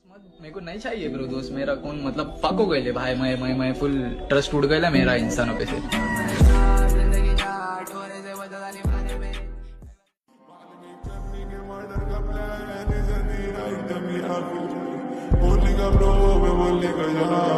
मेरे को नहीं चाहिए ब्रो दोस्त मेरा कौन मतलब पक हो गए भाई मैं फुल ट्रस्ट उड़ गया मेरा इंसानों पे से। बोलने का ब्रो मैं बोलने का यहाँ